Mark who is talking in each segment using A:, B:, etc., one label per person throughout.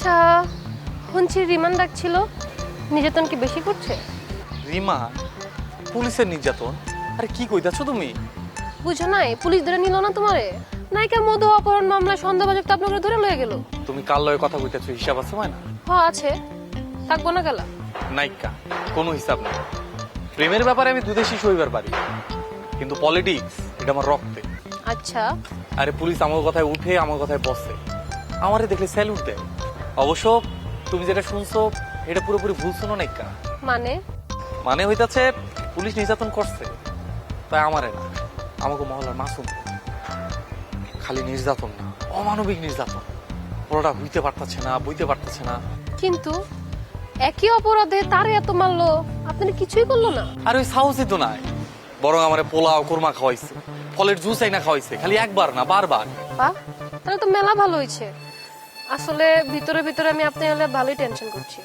A: আচ্ছা, শুনছি রিমান ডাকছিল, নির্যাতন কি বেশি করছে?
B: রিমা? পুলিশের নির্যাতন? আরে কি কইতাছো তুমি?
A: বুঝো নাই, পুলিশ ধরে নিল না তোমারে? নায়িকা মধু অপহরণ মামলায় সন্দেহভাজন তো আপনাকে ধরে লয়ে গেল।
B: তুমি কার লয়ে কথা কইতাছো হিসাব আছে না?
A: আছে, থাকবো না গেলা।
B: নাইকা, কোনো হিসাব নেই। প্রেমের ব্যাপারে আমি দুধে শিশু হইবার পারি, কিন্তু পলিটিক্স এটা আমার রক্তে।
A: আচ্ছা,
B: আরে পুলিশ আমার কথায় উঠে আমার কথায় বসে, আমারে দেখলে স্যালুট দেয়। অবশ্য তুমি যেটা শুনছো এটা পুরোপুরি ভুল শুনো নাইকা। মানে হইতাছে পুলিশ নির্যাতন করছে, তাই আমারে না, আমাকে মহল্লার মাসুম। খালি নির্যাতন না, অমানবিক নির্যাতন। পুরোটা হইতে পারতেছে না, বইতে পারতেছে না।
A: কিন্তু একই অপরাধে তারে এত মারলো, আপনি কিছুই করলো না?
B: আর ওই সাহসই তো নাই, বরং আমারে পোলাও কোরমা খাওয়াইছে, ফলের জুস আইনা খাওয়াইছে, খালি একবার না বারবার।
A: বাহ, তাহলে তো মেলা ভালো হয়েছে। আসলে ভিতরে ভিতরে আমি আপনি হলে ভালোই টেনশন করছি।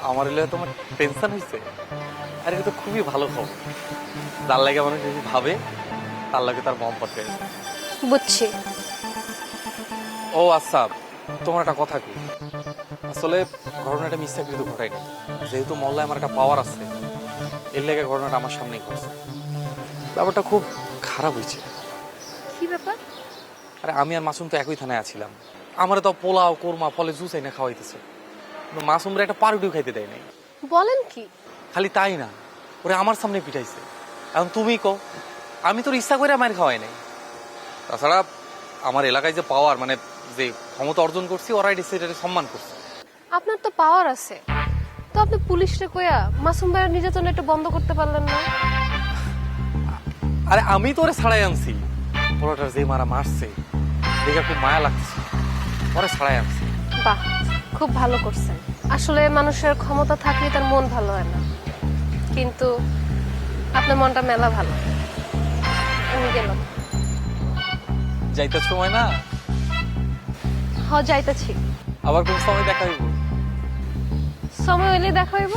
B: আমার এলে তোমার টেনশন হয়েছে? আরে এটা তো খুবই ভালো খবর। যার লাগে মানুষ যদি ভাবে তার লাগে তার মহব্বত হয়ে যায়।
A: বুঝছি।
B: ও আচ্ছা, তোমার একটা কথা কি, আসলে ঘটনাটা মিথ্যাকৃত ঘটাই নাই। যেহেতু মহল্লায় আমার একটা পাওয়ার আছে, এর লেগে ঘটনাটা আমার সামনেই ঘটছে। ব্যাপারটা খুব খারাপ হয়েছে।
A: কি ব্যাপার?
B: আরে আমি আর মাসুম তো একই থানায় আছিলাম, আমার তো পোলাও কোরমা ফলে জুস আইনা খাওয়াইতেছে, কিন্তু মাসুমরে একটা পাউরুটিও খাইতে দেয় নাই।
A: বলেন কি?
B: খালি তাই না, ওরে আমার সামনে পিটাইছে। এখন তুমি কো, আমি তোর ইচ্ছা করে মায়ের খাওয়াই নাই। তাছাড়া আমার এলাকায় যে পাওয়ার, মানে যে ক্ষমতা অর্জন করছি, ওরাই সেটাকে সম্মান করছে।
A: আপনার তো পাওয়ার আছে, তো আপনি পুলিশরে কইয়া মাসুম ভাইয়ের নির্যাতন একটু বন্ধ করতে পারলেন না?
B: আরে আমি তো ওরে ছাড়াই আনছি, পোলাটার যে মারা মারছে দেখে খুব মায়া লাগছে, ওরে ছাড়াই আনছি।
A: বাহ, খুব ভালো করছেন। আসলে মানুষের ক্ষমতা থাকলে তার মন ভালো হয় না, কিন্তু আপনার মনটা মেলা ভালো। আমি গেলাম।
B: যাইতে সময় না,
A: যাইতেছি।
B: আবার কোন সময় দেখা হইব?
A: সময় হইলে দেখা হইব।